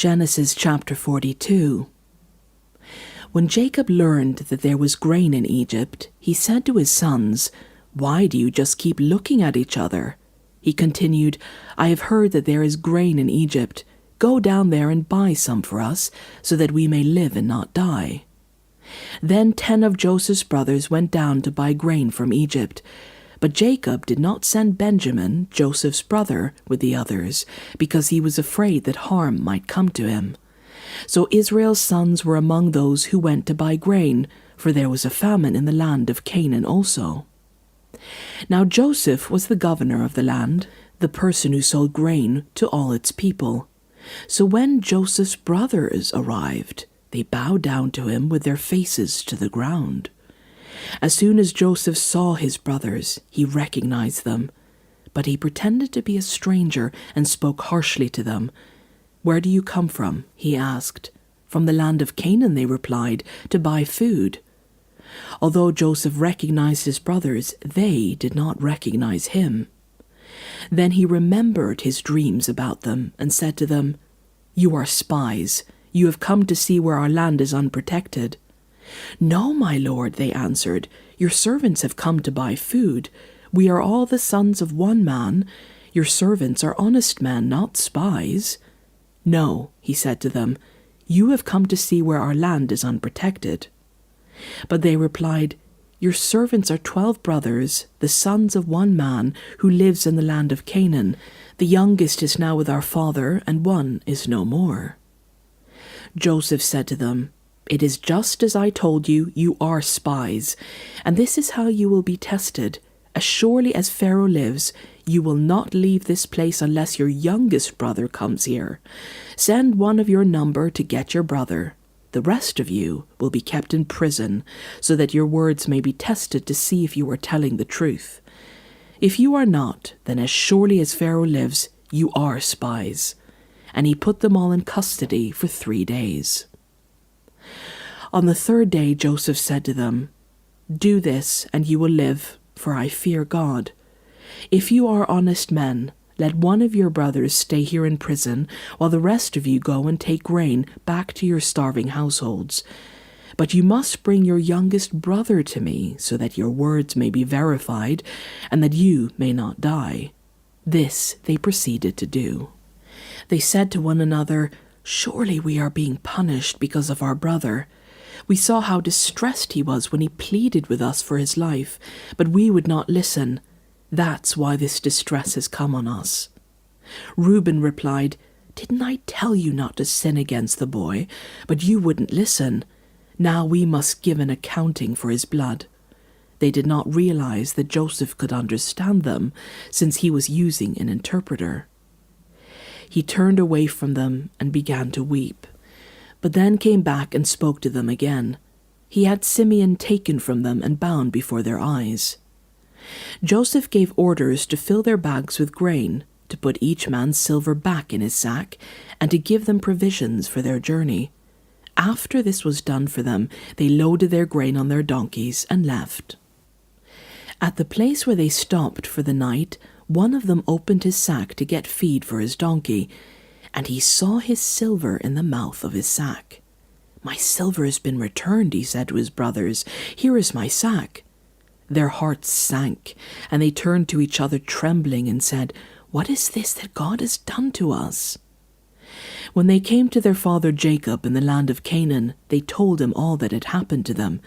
Genesis chapter 42. When Jacob learned that there was grain in Egypt, he said to his sons, "Why do you just keep looking at each other?" He continued, "I have heard that there is grain in Egypt. Go down there and buy some for us, so that we may live and not die." Then 10 of Joseph's brothers went down to buy grain from Egypt. But Jacob did not send Benjamin, Joseph's brother, with the others, because he was afraid that harm might come to him. So Israel's sons were among those who went to buy grain, for there was a famine in the land of Canaan also. Now Joseph was the governor of the land, the person who sold grain to all its people. So when Joseph's brothers arrived, they bowed down to him with their faces to the ground. As soon as Joseph saw his brothers, he recognized them. But he pretended to be a stranger and spoke harshly to them. "Where do you come from?" he asked. "From the land of Canaan," they replied, "to buy food." Although Joseph recognized his brothers, they did not recognize him. Then he remembered his dreams about them and said to them, "You are spies. You have come to see where our land is unprotected." "No, my lord," they answered, "your servants have come to buy food. We are all the sons of one man. Your servants are honest men, not spies." "No," he said to them, "you have come to see where our land is unprotected." But they replied, "Your servants are 12 brothers, the sons of one man, who lives in the land of Canaan. The youngest is now with our father, and one is no more." Joseph said to them, "It is just as I told you, you are spies, and this is how you will be tested. As surely as Pharaoh lives, you will not leave this place unless your youngest brother comes here. Send one of your number to get your brother. The rest of you will be kept in prison, so that your words may be tested to see if you are telling the truth. If you are not, then as surely as Pharaoh lives, you are spies." And he put them all in custody for 3 days. On the 3rd day Joseph said to them, "Do this, and you will live, for I fear God. If you are honest men, let one of your brothers stay here in prison, while the rest of you go and take grain back to your starving households. But you must bring your youngest brother to me, so that your words may be verified, and that you may not die." This they proceeded to do. They said to one another, "Surely we are being punished because of our brother. We saw how distressed he was when he pleaded with us for his life, but we would not listen. That's why this distress has come on us." Reuben replied, "Didn't I tell you not to sin against the boy? But you wouldn't listen. Now we must give an accounting for his blood." They did not realize that Joseph could understand them, since he was using an interpreter. He turned away from them and began to weep, but then came back and spoke to them again. He had Simeon taken from them and bound before their eyes. Joseph gave orders to fill their bags with grain, to put each man's silver back in his sack, and to give them provisions for their journey. After this was done for them, they loaded their grain on their donkeys and left. At the place where they stopped for the night, one of them opened his sack to get feed for his donkey, and he saw his silver in the mouth of his sack. "My silver has been returned," he said to his brothers. "Here is my sack." Their hearts sank, and they turned to each other trembling and said, "What is this that God has done to us?" When they came to their father Jacob in the land of Canaan, they told him all that had happened to them.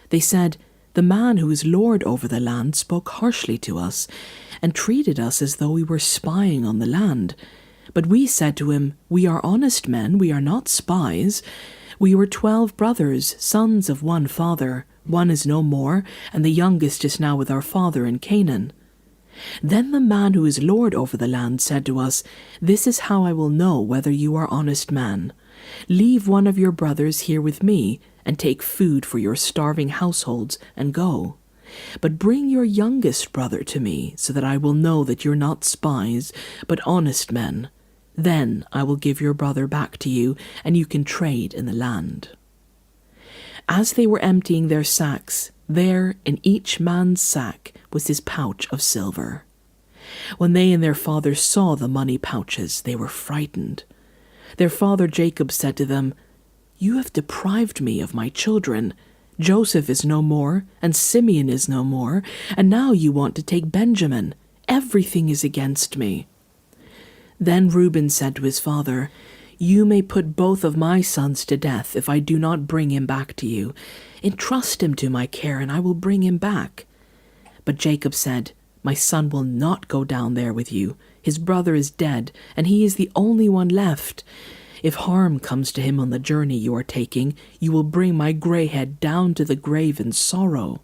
They said, "The man who is lord over the land spoke harshly to us and treated us as though we were spying on the land. But we said to him, 'We are honest men, we are not spies. We were 12 brothers, sons of one father. One is no more, and the youngest is now with our father in Canaan.' Then the man who is lord over the land said to us, 'This is how I will know whether you are honest men. Leave one of your brothers here with me, and take food for your starving households, and go. But bring your youngest brother to me, so that I will know that you're not spies, but honest men. Then I will give your brother back to you, and you can trade in the land.' As they were emptying their sacks, there in each man's sack was his pouch of silver. When they and their father saw the money pouches, they were frightened. Their father Jacob said to them, "You have deprived me of my children. Joseph is no more, and Simeon is no more, and now you want to take Benjamin. Everything is against me." Then Reuben said to his father, "You may put both of my sons to death if I do not bring him back to you. Entrust him to my care, and I will bring him back." But Jacob said, "My son will not go down there with you. His brother is dead, and he is the only one left. If harm comes to him on the journey you are taking, you will bring my gray head down to the grave in sorrow."